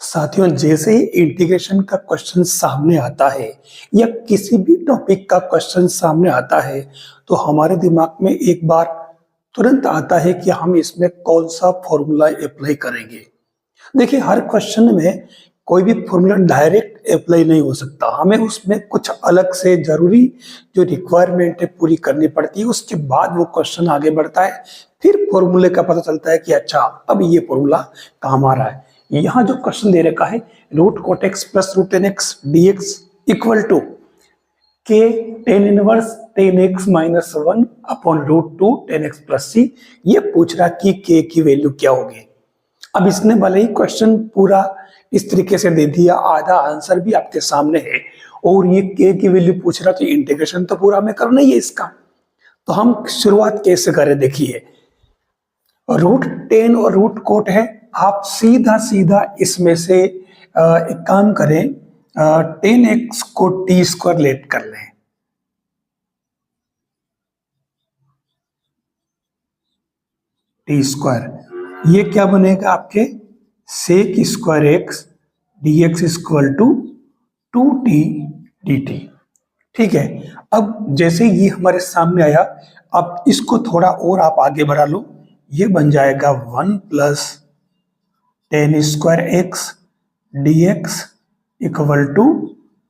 साथियों, जैसे ही इंटीग्रेशन का क्वेश्चन सामने आता है या किसी भी टॉपिक का क्वेश्चन सामने आता है तो हमारे दिमाग में एक बार तुरंत आता है कि हम इसमें कौन सा फॉर्मूला अप्लाई करेंगे। देखिए, हर क्वेश्चन में कोई भी फॉर्मूला डायरेक्ट अप्लाई नहीं हो सकता। हमें उसमें कुछ अलग से जरूरी जो रिक्वायरमेंट है पूरी करनी पड़ती है, उसके बाद वो क्वेश्चन आगे बढ़ता है। फिर फॉर्मूले का पता चलता है कि अच्छा, अब ये फॉर्मूला काम आ रहा है। यहाँ जो क्वेश्चन दे रखा है, root cot x plus root tan x D x equal to के tan inverse tan x minus one upon root two tan x plus C, ये पूछ रहा कि के की वैल्यू क्या होगी। अब इसने भले ही क्वेश्चन पूरा इस तरीके से दे दिया, आधा आंसर भी आपके सामने है और ये के की वैल्यू पूछ रहा, तो इंटीग्रेशन तो पूरा हमें करना ही है इसका। तो हम शुरुआत कैसे करें, देखिए रूट टेन और रूट कोट है, आप सीधा सीधा इसमें से एक काम करें, टेन एक्स को टी स्क्वायर लेट कर लें। टी स्क्वायर ये क्या बनेगा आपके, sec square x D x equal to two t d t. ठीक है, अब जैसे ये हमारे सामने आया, अब इसको थोड़ा और आप आगे बढ़ा लो, ये बन जाएगा one plus tan square x D x equal to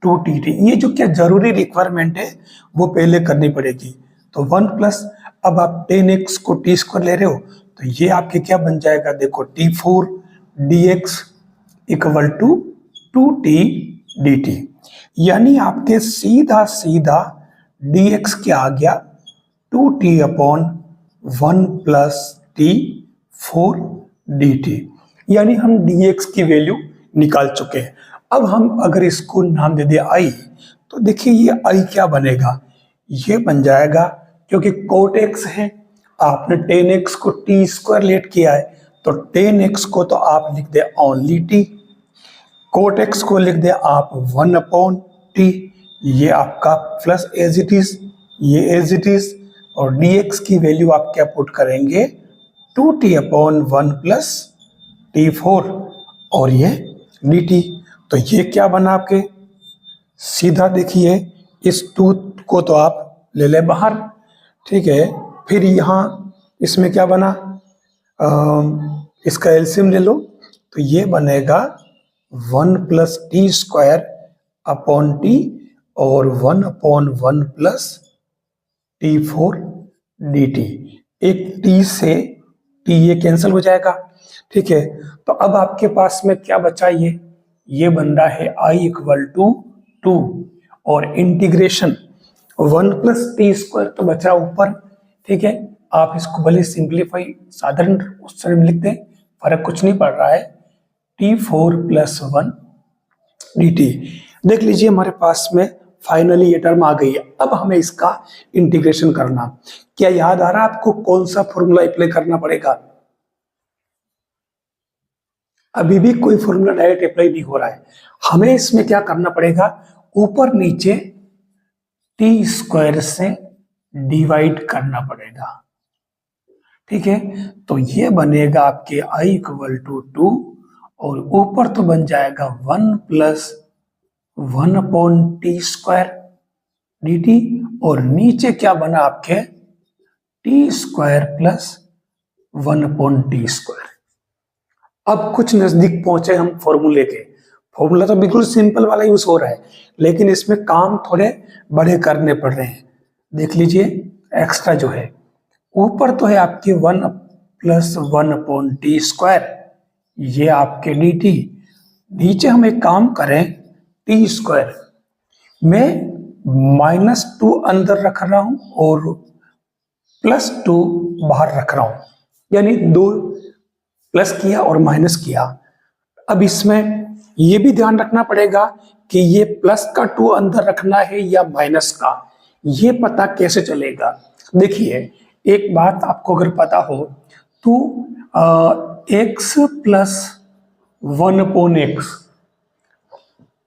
two t t. ये जो क्या जरूरी रिक्वायरमेंट है वो पहले करनी पड़ेगी। तो वन प्लस, अब आप टेन एक्स को टी स्क्वायर ले रहे हो तो ये आपके क्या बन जाएगा, देखो t four d x equal to two t d t. यानी आपके सीधा सीधा डी एक्स क्या आ गया, two t upon one plus T four D t. यानी हम डी एक्स की वैल्यू निकाल चुके हैं। अब हम अगर इसको नाम दे दे आई, तो देखिए ये आई क्या बनेगा, ये बन जाएगा, क्योंकि कोट एक्स है, आपने टेन एक्स को टी स्क्वायर लेट किया है, तो टेन एक्स को तो आप लिख दे ओनली टी, कोट एक्स को लिख दे आप वन अपॉन टी, ये आपका प्लस एज इट इज, ये एज इट इज, और डी एक्स की वैल्यू आप क्या पुट करेंगे, two t upon one plus T four, और ये डी टी। तो ये क्या बना आपके, सीधा देखिए इस टू को तो आप ले ले बाहर, ठीक है, फिर यहाँ इसमें क्या बना, इसका एलसीएम ले लो, तो ये बनेगा one plus T square upon T और one upon one plus T four D T. एक टी से टी ये कैंसिल हो जाएगा, ठीक है। तो अब आपके पास में क्या बचा, ये बन रहा है आई इक्वल टू टू, और integration one plus T square तो बचा ऊपर, ठीक है। आप इसको भले सिंप्लीफाई साधारण उत्तर में लिख दें, फर्क कुछ नहीं पड़ रहा है, T four plus one D T. देख लीजिए हमारे पास में फाइनली ये टर्म आ गई है। अब हमें इसका इंटीग्रेशन करना, क्या याद आ रहा है आपको कौन सा फॉर्मूला अप्लाई करना पड़ेगा? अभी भी कोई फॉर्मूला डायरेक्ट अप्लाई नहीं हो रहा है, हमें इसमें क्या करना पड़ेगा, ऊपर नीचे टी स्क्वायर से डिवाइड करना पड़ेगा, ठीक है। तो ये बनेगा आपके आई इक्वल टू टू, और ऊपर तो बन जाएगा one plus one upon T square D T, और नीचे क्या बना आपके, T square plus one upon T square. अब कुछ नजदीक पहुंचे हम फॉर्मूले के, फॉर्मूला तो बिल्कुल सिंपल वाला यूज हो रहा है, लेकिन इसमें काम थोड़े बड़े करने पड़ रहे हैं। देख लीजिए एक्स्ट्रा जो है, ऊपर तो है आपके one plus one upon T square, ये आपके डी टी, नीचे हम एक काम करें, टी स्क्वायर में माइनस टू अंदर रख रहा हूं और प्लस टू बाहर रख रहा हूं, यानी दो प्लस किया और माइनस किया। अब इसमें ये भी ध्यान रखना पड़ेगा कि ये प्लस का टू अंदर रखना है या माइनस का, ये पता कैसे चलेगा। देखिए एक बात आपको अगर पता हो तो x plus one upon x,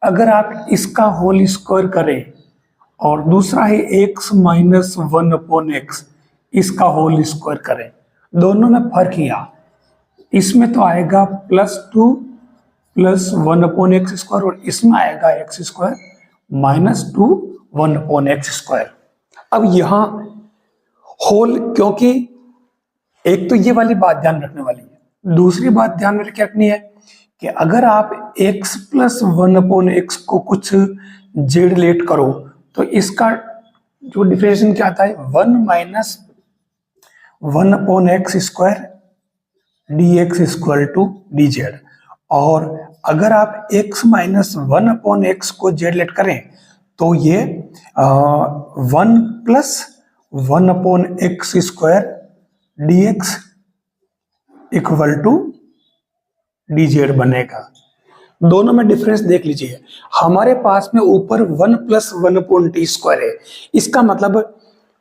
अगर आप इसका होल स्क्वायर करें, और दूसरा है x minus one upon x, इसका होल स्क्वायर करें, दोनों में फर्क किया, इसमें तो आएगा प्लस टू प्लस 1/x², और इसमें आएगा x² माइनस 2 1/x²। अब यहां होल, क्योंकि एक तो ये वाली बात ध्यान रखने वाली है, दूसरी बात ध्यान में रखनी है कि अगर आप x प्लस 1/x को कुछ जेड लेट करो तो इसका जो डिफरेंशिएशन क्या आता है, 1 minus 1/x² dx equal to dz। और अगर आप x माइनस 1/x को जेड लेट करें तो ये 1 plus 1/x² dx equal to dz बनेगा। दोनों में डिफरेंस देख लीजिए, हमारे पास में ऊपर 1 प्लस 1/t² है, इसका मतलब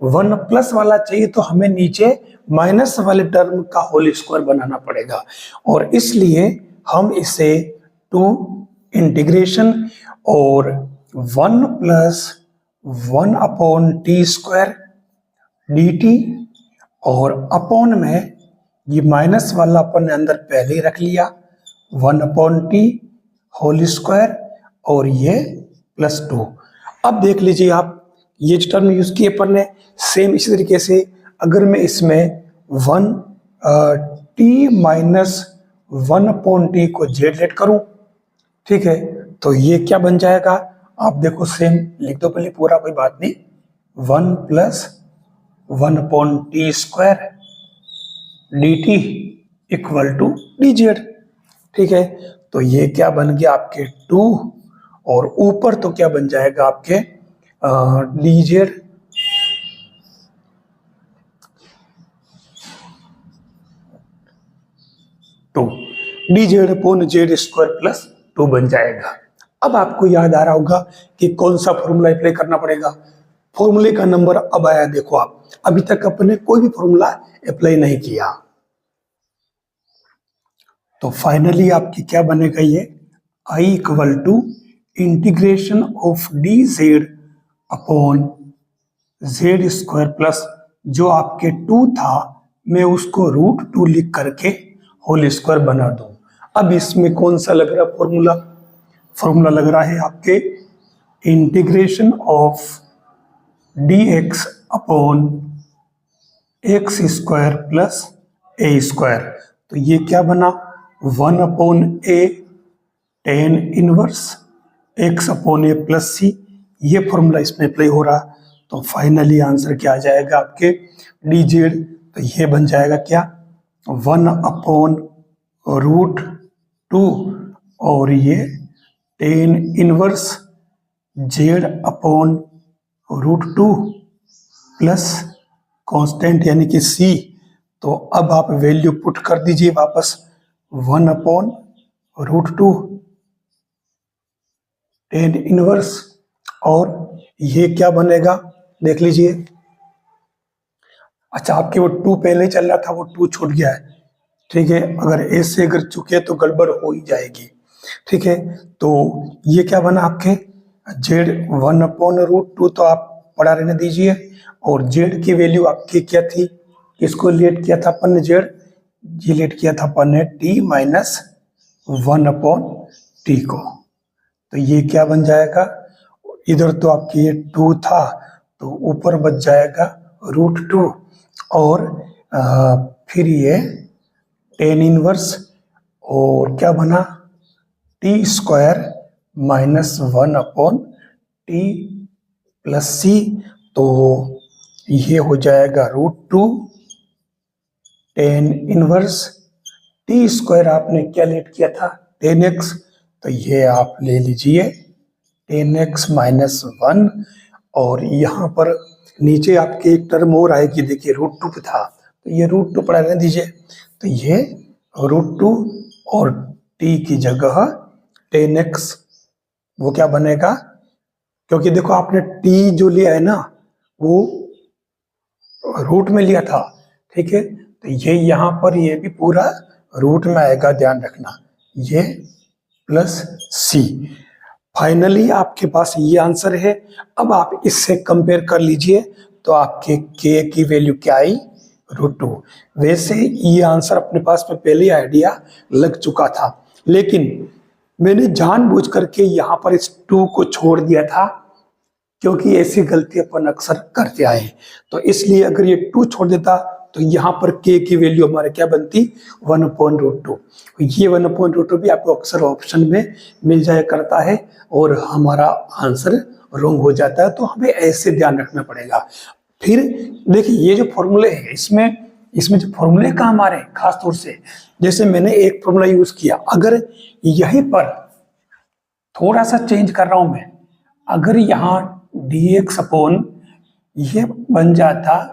1 प्लस वाला चाहिए तो हमें नीचे माइनस वाले टर्म का होल स्क्वायर बनाना पड़ेगा, और इसलिए हम इसे 2 इंटीग्रेशन और 1 प्लस 1/t² dt, और अपॉन में ये माइनस वाला अपन ने अंदर पहले ही रख लिया 1/t होल स्क्वायर, और ये प्लस 2। अब देख लीजिए आप, ये जो टर्म यूज किए अपन ने, सेम इसी तरीके से अगर मैं इसमें 1t माइनस 1/t को जेड लेट करूं, ठीक है, तो ये क्या बन जाएगा, आप देखो सेम लिख दो पहले पूरा, कोई बात नहीं, 1 plus 1/t² dt equal to dz, ठीक है। तो ये क्या बन गया आपके 2, और ऊपर तो क्या बन जाएगा आपके dz dz/z² प्लस 2 बन जाएगा। अब आपको याद आ रहा होगा कि कौन सा फॉर्मूला अप्लाई करना पड़ेगा। फॉर्मूले का नंबर अब आया, देखो आप, अभी तक अपने कोई भी फॉर्मूला अप्लाई नहीं किया, तो फाइनली आपकी क्या बनेगा, ये I equal to integration of dz upon z² plus जो आपके 2 था, मैं उसको √2 लिख करके होल स्क्वायर बना दूं। अब इसमें कौन सा लग रहा है फॉर्मूला, फॉर्मूला लग रहा है आपके integration of dx upon x² plus a²। तो ये क्या बना, 1/a tan inverse x/a plus c, ये फॉर्मूला इसमें अप्लाई हो रहा। तो फाइनली आंसर क्या आ जाएगा आपके dz, तो ये बन जाएगा क्या, 1/√2, और ये tan inverse z/√2 plus constant यानी कि c। तो अब आप वैल्यू पुट कर दीजिए वापस, 1/√2 tan इनवर्स, और ये क्या बनेगा देख लीजिए। अच्छा, आपके वो 2 पहले चल रहा था, वो 2 छूट गया है, ठीक है, अगर ऐसे अगर चुके तो गड़बड़ हो ही जाएगी, ठीक है। तो ये क्या बना आपके z 1/√2, तो आप पढ़ा रहने दीजिए, और z की वैल्यू आपकी क्या थी, किसको लेट किया था अपन ने, z ये लेट किया था अपन ने t माइनस 1/t को। तो ये क्या बन जाएगा, इधर तो आपके ये 2 था, तो ऊपर बच जाएगा √2, और फिर ये tan इनवर्स, और क्या बना t² minus 1/t plus c। तो ये हो जाएगा √2 tan इनवर्स, t² आपने क्या लेट किया था, tan x, तो ये आप ले लीजिए tan x माइनस 1, और यहाँ पर नीचे आपके एक टर्म और आएगी, देखिए √2 पे था, तो ये √2 पढ़ा रहने दीजिए, तो ये √2 और t की जगह tan x, वो क्या बनेगा, क्योंकि देखो आपने t जो लिया है ना वो रूट में लिया था, ठीक है, तो ये यहाँ पर ये भी पूरा रूट में आएगा, ध्यान रखना, ये प्लस c। फाइनली आपके पास ये आंसर है। अब आप इससे कंपेयर कर लीजिए, तो आपके k की वैल्यू क्या आई, √2। वैसे ये आंसर अपने पास में पहले आइडिया लग चुका था, लेकिन मैंने जानबूझ करके यहाँ पर इस 2 को छोड़ दिया था, क्योंकि ऐसी गलती अपन अक्सर करते आए हैं। तो इसलिए अगर ये 2 छोड़ देता तो यहाँ पर k की वैल्यू हमारे क्या बनती, 1/√2। ये 1/√2 भी आपको अक्सर ऑप्शन में मिल जाया करता है और हमारा आंसर रॉन्ग हो जाता है, तो हमें ऐसे ध्यान रखना पड़ेगा। फिर देखिए ये जो फॉर्मूले है, इसमें जो फॉर्मूले काम आ रहे हैं खास तौर से, जैसे मैंने एक फॉर्मूला यूज किया, अगर यहीं पर थोड़ा सा चेंज कर रहा हूं मैं, अगर यहाँ dx अपॉन ये बन जाता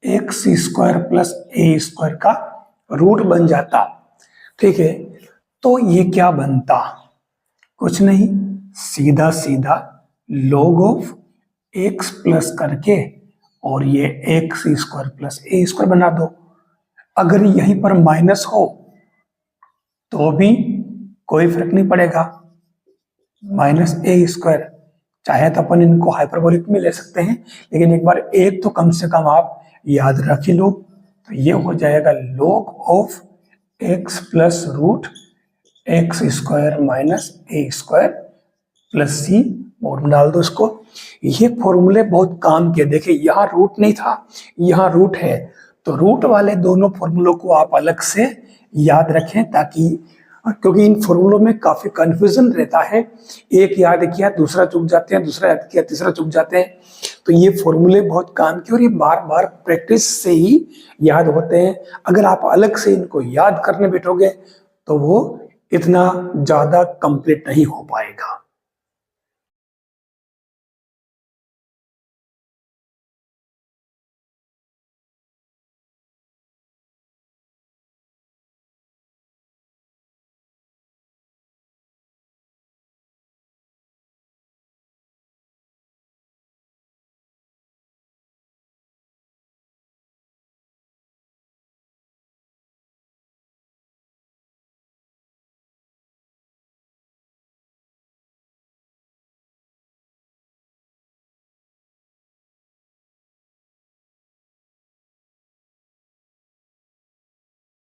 x² प्लस a² का रूट बन जाता, ठीक है, तो ये क्या बनता, कुछ नहीं, सीधा सीधा log ऑफ x प्लस करके और ये x² प्लस a² बना दो। अगर यहीं पर माइनस हो तो भी कोई फर्क नहीं पड़ेगा, -a², चाहे तो अपन इनको हाइपरबोलिक में ले सकते हैं, लेकिन एक बार एक तो कम से कम आप याद रख ही लो। तो ये हो जाएगा log of x plus root x² minus a² plus c, और डाल दो इसको। ये फॉर्मूले बहुत काम के, देखिए यहाँ रूट नहीं था, यहाँ रूट है, तो रूट वाले दोनों फॉर्मूलों को आप अलग से याद रखें, ताकि, क्योंकि इन फॉर्मूलों में काफी कंफ्यूजन रहता है, एक याद किया दूसरा चूक जाते हैं, दूसरा याद किया तीसरा चूक जाते हैं। तो ये फॉर्मूले बहुत काम के और ये बार बार प्रैक्टिस से ही याद होते हैं। अगर आप अलग से इनको याद करने बैठोगे तो वो इतना ज्यादा कंप्लीट नहीं हो पाएगा।